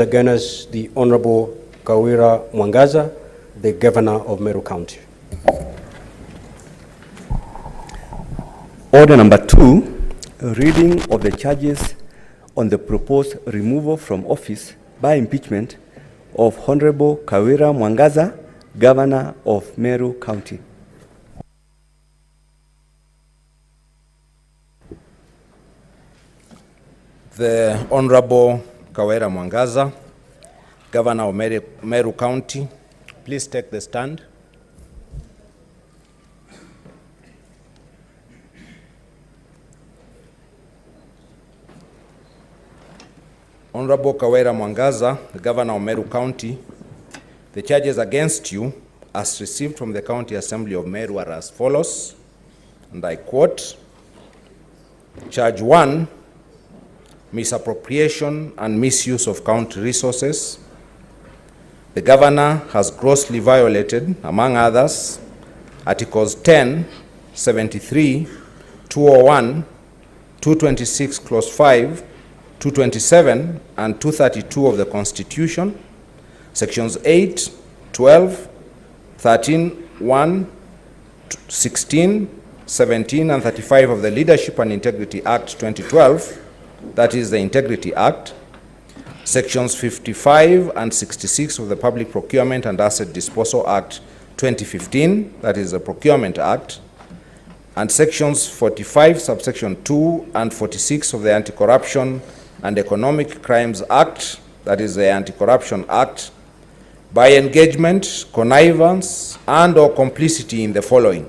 Against the Honorable Kawira Mwangaza, the Governor of Meru County. Order number 2, reading of the charges on the proposed removal from office by impeachment of Honorable Kawira Mwangaza, Governor of Meru County. The Honorable Kawira Mwangaza, Governor of Meru County, please take the stand. Honorable Kawira Mwangaza, the Governor of Meru County, the charges against you as received from the County Assembly of Meru are as follows, and I quote, Charge 1, misappropriation and misuse of county resources. The Governor has grossly violated, among others, Articles 10, 73, 201, 226, Clause 5, 227, and 232 of the Constitution, Sections 8, 12, 13, 1, 16, 17, and 35 of the Leadership and Integrity Act 2012, that is the Integrity Act, Sections 55 and 66 of the Public Procurement and Asset Disposal Act 2015, that is the Procurement Act, and Sections 45, subsection 2, and 46 of the Anti-Corruption and Economic Crimes Act, that is the Anti-Corruption Act, by engagement, connivance, and/or complicity in the following.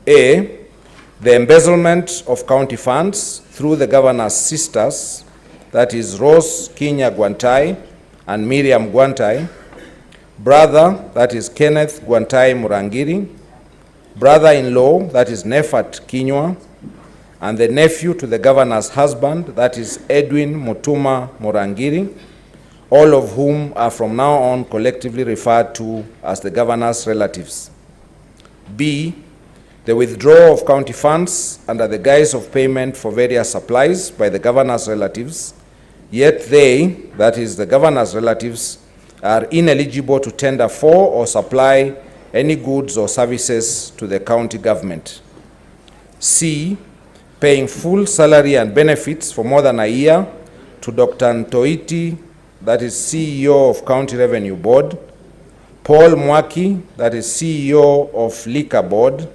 A, the embezzlement of county funds through the Governor's sisters, that is Rose Kinya Gwantai and Miriam Gwantai, brother, that is Kenneth Gwantai Murangiri, brother-in-law, that is Nefat Kinywa, and the nephew to the Governor's husband, that is Edwin Mutuma Murangiri, all of whom are from now on collectively referred to as the Governor's relatives. B, the withdrawal of county funds under the guise of payment for various supplies by the Governor's relatives, yet they, that is the Governor's relatives, are ineligible to tender for or supply any goods or services to the county government. C, paying full salary and benefits for more than a year to Dr. Ntoiti, that is CEO of County Revenue Board, Paul Mwaki, that is CEO of Liquor Board,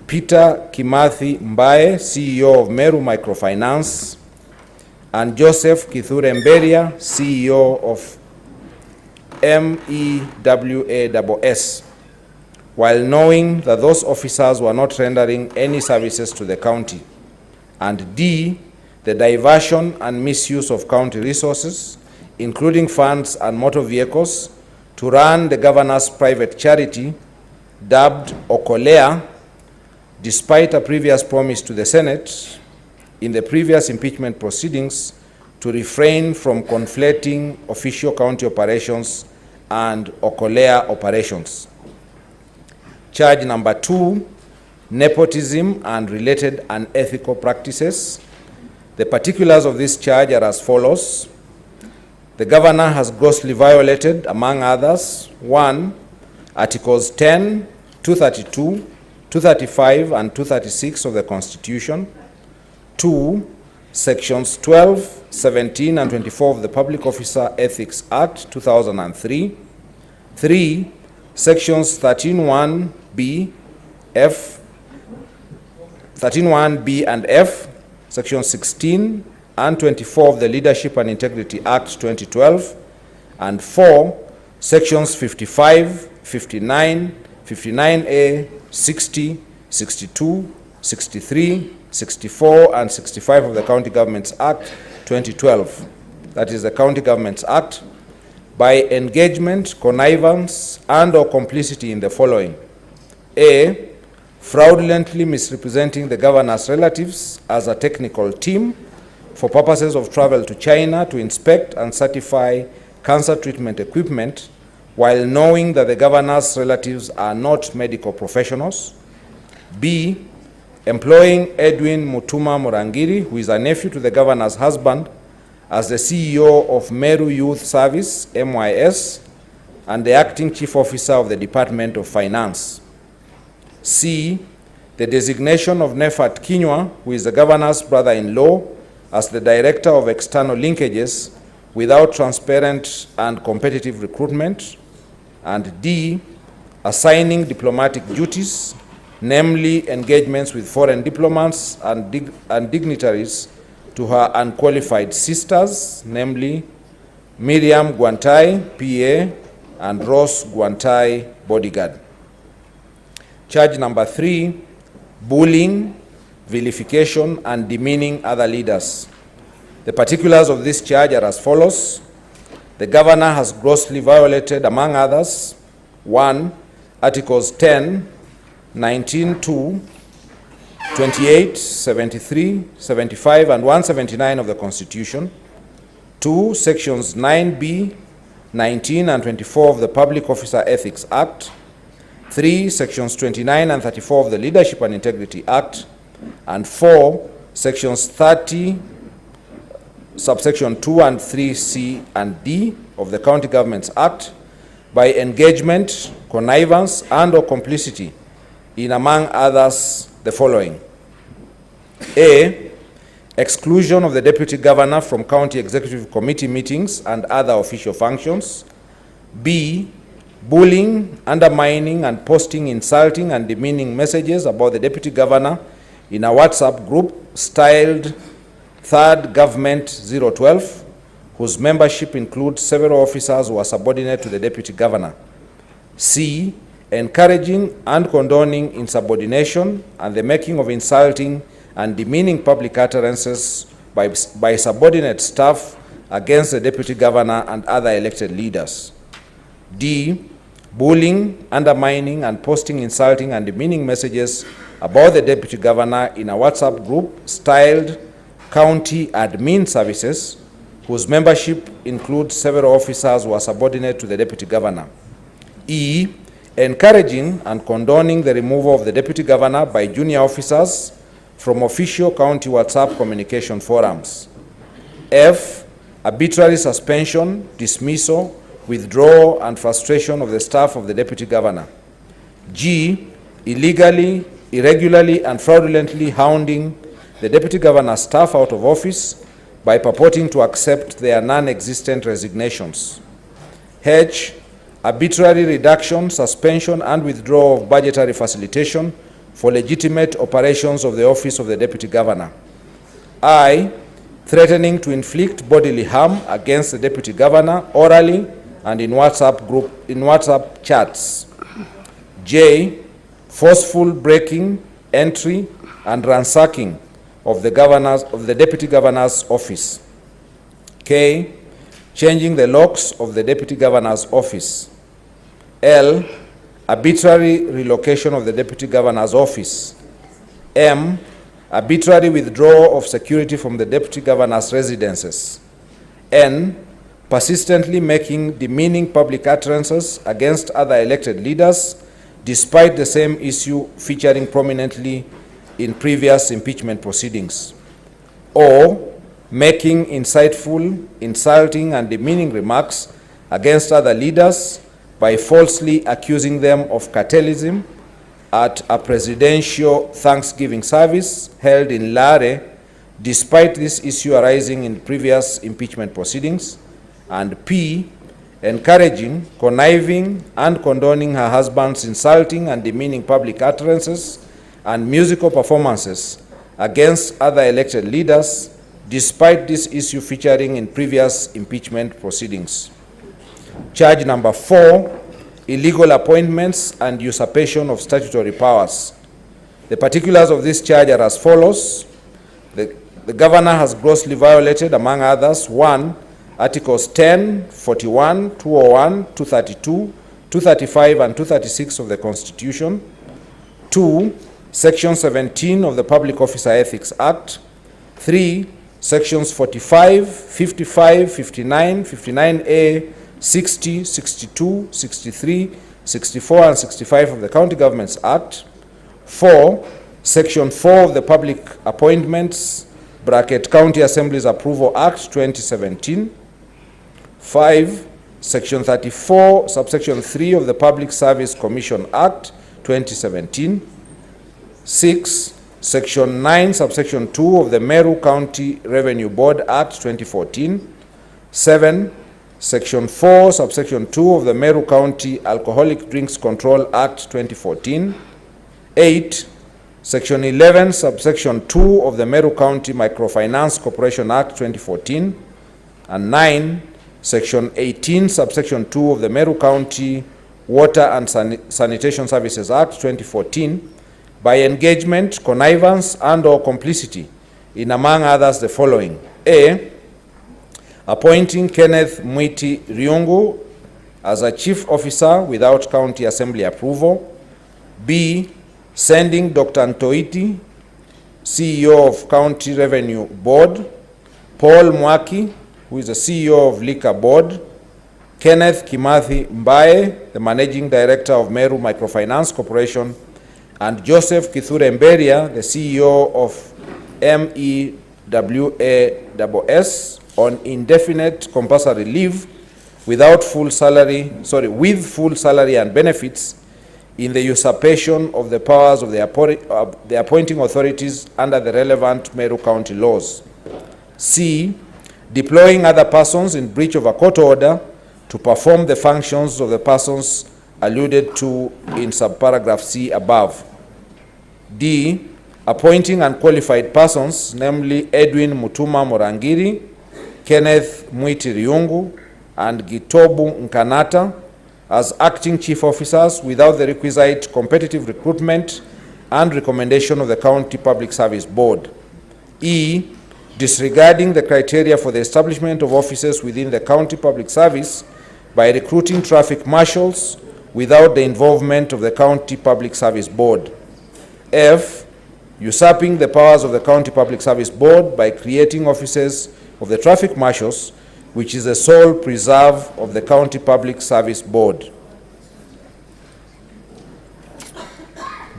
Peter Kimathi Mbae, CEO of Meru Microfinance, and Joseph Kithure Mberia, CEO of MEWASS, while knowing that those officers were not rendering any services to the county. And D, the diversion and misuse of county resources, including funds and motor vehicles, to run the Governor's private charity, dubbed Okolea, despite a previous promise to the Senate in the previous impeachment proceedings to refrain from conflating official county operations and Okolea operations. Charge number 2, nepotism and related unethical practices. The particulars of this charge are as follows. The Governor has grossly violated, among others, 1, Articles 10, 232, 235 and 236 of the Constitution, 2, Sections 12, 17 and 24 of the Public Officer Ethics Act 2003, 3, Sections 13(1)(b), F, 13(1)(b) and F, Section 16 and 24 of the Leadership and Integrity Act 2012, and 4, Sections 55, 59, 59A, 60, 62, 63, 64, and 65 of the County Governments Act 2012, that is the County Governments Act, by engagement, connivance, and/or complicity in the following. A, fraudulently misrepresenting the Governor's relatives as a technical team for purposes of travel to China to inspect and certify cancer treatment equipment, while knowing that the Governor's relatives are not medical professionals. B, employing Edwin Mutuma Murangiri, who is a nephew to the Governor's husband, as the CEO of Meru Youth Service, MYS, and the Acting Chief Officer of the Department of Finance. C, the designation of Nefat Kinyua, who is the governor's brother-in-law, as the Director of External Linkages without transparent and competitive recruitment. And D, assigning diplomatic duties, namely engagements with foreign diplomats and dignitaries, to her unqualified sisters, namely Miriam Guantai, PA, and Ross Guantai, bodyguard. Charge number 3, bullying, vilification, and demeaning other leaders. The particulars of this charge are as follows. The governor has grossly violated, among others, 1, Articles 10, 19, 2, 28, 73, 75, and 179 of the Constitution. 2, Sections 9B, 19, and 24 of the Public Officer Ethics Act. 3, Sections 29 and 34 of the Leadership and Integrity Act. And 4, Sections 30, subsection 2 and 3C and D of the County Governments Act, by engagement, connivance, and or complicity in, among others, the following. A, exclusion of the Deputy Governor from County Executive Committee meetings and other official functions. B, bullying, undermining, and posting insulting and demeaning messages about the Deputy Governor in a WhatsApp group styled Third Government 012, whose membership includes several officers who are subordinate to the Deputy Governor. C, encouraging and condoning insubordination and the making of insulting and demeaning public utterances by subordinate staff against the Deputy Governor and other elected leaders. D, bullying, undermining, and posting insulting and demeaning messages about the Deputy Governor in a WhatsApp group styled County Admin Services, whose membership includes several officers who are subordinate to the Deputy Governor. E, encouraging and condoning the removal of the Deputy Governor by junior officers from official county WhatsApp communication forums. F, arbitrary suspension, dismissal, withdrawal, and frustration of the staff of the Deputy Governor. G, illegally, irregularly, and fraudulently hounding the Deputy Governor's staff out of office by purporting to accept their non-existent resignations. H, arbitrary reduction, suspension, and withdrawal of budgetary facilitation for legitimate operations of the office of the Deputy Governor. I, threatening to inflict bodily harm against the Deputy Governor orally and in WhatsApp chats. J, forceful breaking, entry, and ransacking of the Deputy Governor's office. K, changing the locks of the Deputy Governor's office. L, arbitrary relocation of the Deputy Governor's office. M, arbitrary withdrawal of security from the Deputy Governor's residences. N, persistently making demeaning public utterances against other elected leaders despite the same issue featuring prominently in previous impeachment proceedings. Or making insightful, insulting, and demeaning remarks against other leaders by falsely accusing them of cartelism at a presidential Thanksgiving service held in Lare, despite this issue arising in previous impeachment proceedings. And P, encouraging, conniving, and condoning her husband's insulting and demeaning public utterances and musical performances against other elected leaders, despite this issue featuring in previous impeachment proceedings. Charge number 4, illegal appointments and usurpation of statutory powers. The particulars of this charge are as follows. The governor has grossly violated, among others, 1, Articles 10, 41, 201, 232, 235, and 236 of the Constitution. 2, Section 17 of the Public Officer Ethics Act. 3, Sections 45, 55, 59, 59A, 60, 62, 63, 64, and 65 of the County Governments Act. 4, Section 4 of the Public Appointments bracket County Assemblies Approval Act 2017. 5. Section 34, subsection 3 of the Public Service Commission Act 2017. 6. Section 9, subsection 2 of the Meru County Revenue Board Act 2014. 7. Section 4, subsection 2 of the Meru County Alcoholic Drinks Control Act 2014. 8. Section 11, subsection 2 of the Meru County Microfinance Corporation Act 2014. And 9. Section 18, subsection 2 of the Meru County Water and Sanitation Services Act 2014 by engagement, connivance, and/or complicity in, among others, the following: A. Appointing Kenneth Mwiti Riungu as a chief officer without county assembly approval. B. Sending Dr. Ntoiti, CEO of County Revenue Board, Paul Mwaki, who is the CEO of Liquor Board, Kenneth Kimathi Mbae, the Managing Director of Meru Microfinance Corporation, and Joseph Kithure Mberia, the CEO of MEWAS, on indefinite compulsory leave with full salary and benefits in the usurpation of the powers of the appointing authorities under the relevant Meru County laws. C. Deploying other persons in breach of a court order to perform the functions of the persons alluded to in subparagraph C above. D. Appointing unqualified persons, namely Edwin Mutuma Morangiri, Kenneth Mwiti Riungu, and Gitobu Nkanata, as acting chief officers without the requisite competitive recruitment and recommendation of the County Public Service Board. E. Disregarding the criteria for the establishment of offices within the county public service by recruiting traffic marshals without the involvement of the County Public Service Board. F. Usurping the powers of the County Public Service Board by creating offices of the traffic marshals, which is the sole preserve of the County Public Service Board.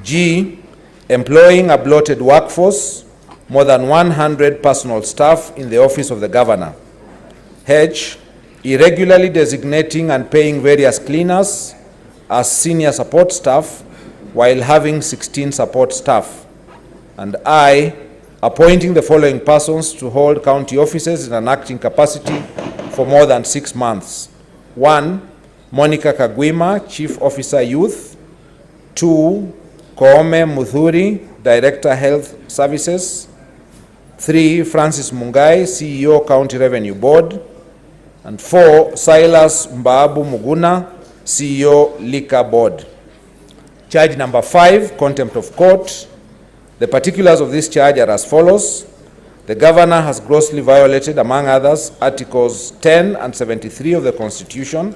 G. Employing a bloated workforce, more than 100 personal staff in the office of the governor. H. Irregularly designating and paying various cleaners as senior support staff while having 16 support staff. And I. Appointing the following persons to hold county offices in an acting capacity for more than 6 months. 1. Monica Kagwima, Chief Officer Youth. 2. Koome Muthuri, Director Health Services. 3. Francis Mungai, CEO County Revenue Board. And 4. Silas Mbabu Muguna, CEO Liquor Board. Charge number 5, contempt of court. The particulars of this charge are as follows. The governor has grossly violated, among others, Articles 10 and 73 of the Constitution,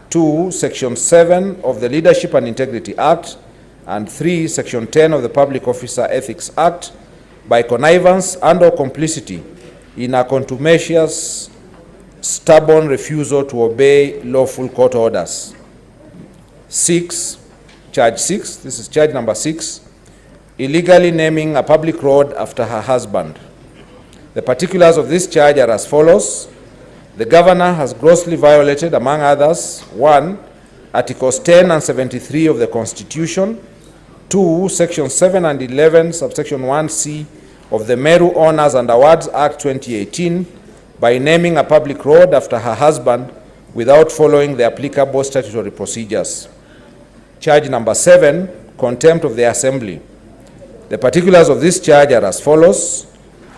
2. Section 7 of the Leadership and Integrity Act, and 3. Section 10 of the Public Officer Ethics Act, by connivance and/or complicity in a contumacious, stubborn refusal to obey lawful court orders. 6. Charge 6, this is charge number 6, illegally naming a public road after her husband. The particulars of this charge are as follows. The governor has grossly violated, among others, 1. Articles 10 and 73 of the Constitution, 2. Section 7 and 11, subsection 1C of the Meru Honors and Awards Act 2018 by naming a public road after her husband without following the applicable statutory procedures. Charge number 7, contempt of the Assembly. The particulars of this charge are as follows.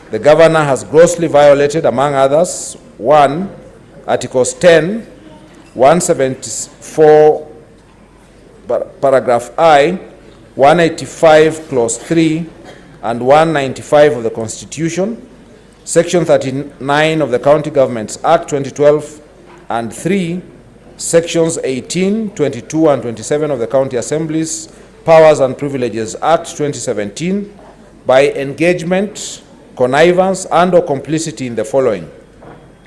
The governor has grossly violated, among others, 1. Articles 10, 174, paragraph I, 185, clause 3, and 195 of the Constitution, Section 39 of the County Governments Act 2012, and 3. Sections 18, 22, and 27 of the County Assemblies Powers and Privileges Act 2017 by engagement, connivance, and/or complicity in the following.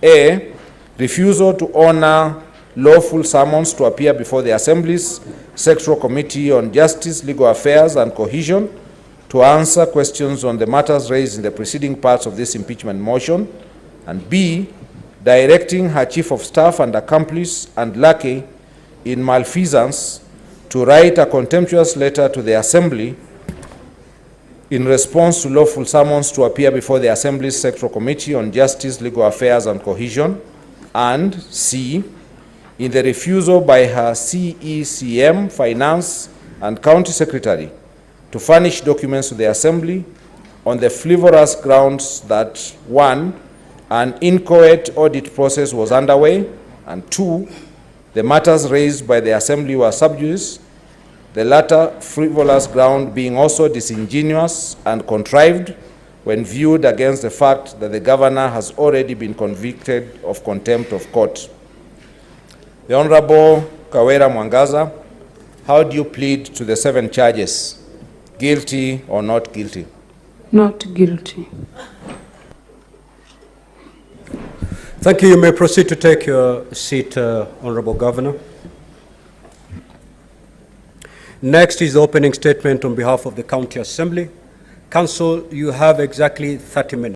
A. Refusal to honor lawful summons to appear before the Assembly's Sectoral Committee on Justice, Legal Affairs, and Cohesion to answer questions on the matters raised in the preceding parts of this impeachment motion, and B, directing her chief of staff and accomplice and lackey in malfeasance to write a contemptuous letter to the Assembly in response to lawful summons to appear before the Assembly's Sectoral Committee on Justice, Legal Affairs and Cohesion, and C, in the refusal by her CECM, Finance and County Secretary to furnish documents to the Assembly on the frivolous grounds that 1, an inchoate audit process was underway, and 2, the matters raised by the Assembly were sub judice, the latter frivolous ground being also disingenuous and contrived when viewed against the fact that the governor has already been convicted of contempt of court. The Honorable Kawira Mwangaza, how do you plead to the 7 charges? Guilty or not guilty? Not guilty. Thank you. You may proceed to take your seat, Honorable Governor. Next is the opening statement on behalf of the County Assembly. Council, you have exactly 30 minutes.